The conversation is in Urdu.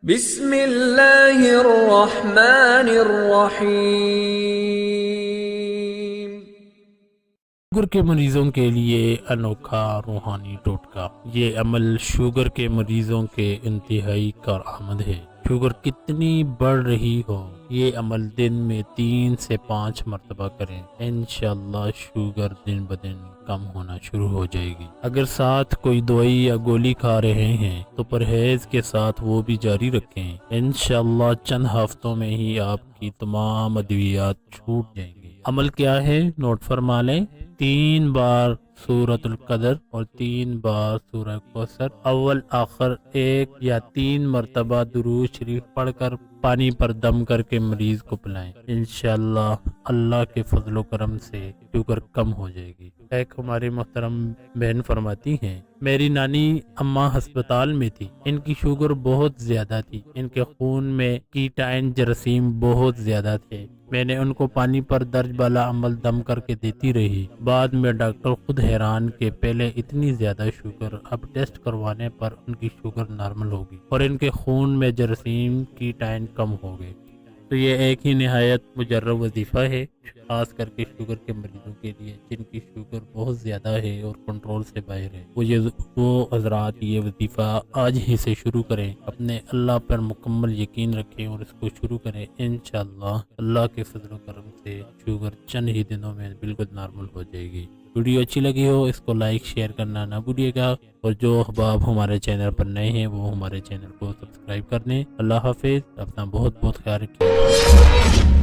بسم اللہ الرحمن الرحیم۔ شوگر کے مریضوں کے لیے انوکھا روحانی ٹوٹکا۔ یہ عمل شوگر کے مریضوں کے انتہائی کارآمد ہے۔ شوگر کتنی بڑھ رہی ہو، یہ عمل دن میں 3 سے 5 مرتبہ کریں، انشاءاللہ شوگر دن بدن کم ہونا شروع ہو جائے گی۔ اگر ساتھ کوئی دوائی یا گولی کھا رہے ہیں تو پرہیز کے ساتھ وہ بھی جاری رکھیں، انشاءاللہ چند ہفتوں میں ہی آپ کی تمام ادویات چھوٹ جائیں گی۔ عمل کیا ہے، نوٹ فرما لیں۔ 3 بار سورۃ القدر اور 3 بار سورہ کوثر، اول آخر 1 یا 3 مرتبہ درود شریف پڑھ کر پانی پر دم کر کے مریض کو پلائیں، انشاءاللہ اللہ کے فضل و کرم سے شوگر کم ہو جائے گی۔ ایک ہماری محترم بہن فرماتی ہیں، میری نانی اماں ہسپتال میں تھی، ان کی شوگر بہت زیادہ تھی، ان کے خون میں کیٹائن جراثیم بہت زیادہ تھے، میں نے ان کو پانی پر درج بالا عمل دم کر کے دیتی رہی، بعد میں ڈاکٹر خود حیران کہ پہلے اتنی زیادہ شوگر، اب ٹیسٹ کروانے پر ان کی شوگر نارمل ہوگی اور ان کے خون میں جراثیم کیٹائن کم ہو گئے۔ تو یہ ایک ہی نہایت مجرب وظیفہ ہے، خاص کر کے شوگر کے مریضوں کے لیے جن کی شوگر بہت زیادہ ہے اور کنٹرول سے باہر ہے۔ وہ حضرات یہ وظیفہ آج ہی سے شروع کریں، اپنے اللہ پر مکمل یقین رکھیں اور اس کو شروع کریں، انشاءاللہ اللہ کے فضل و کرم سے شوگر چند ہی دنوں میں بالکل نارمل ہو جائے گی۔ ویڈیو اچھی لگی ہو اس کو لائک شیئر کرنا نہ بھولیے گا، اور جو احباب ہمارے چینل پر نئے ہیں وہ ہمارے چینل کو سبسکرائب کر دیں۔ اللہ حافظ، اپنا بہت خیال رکھیے۔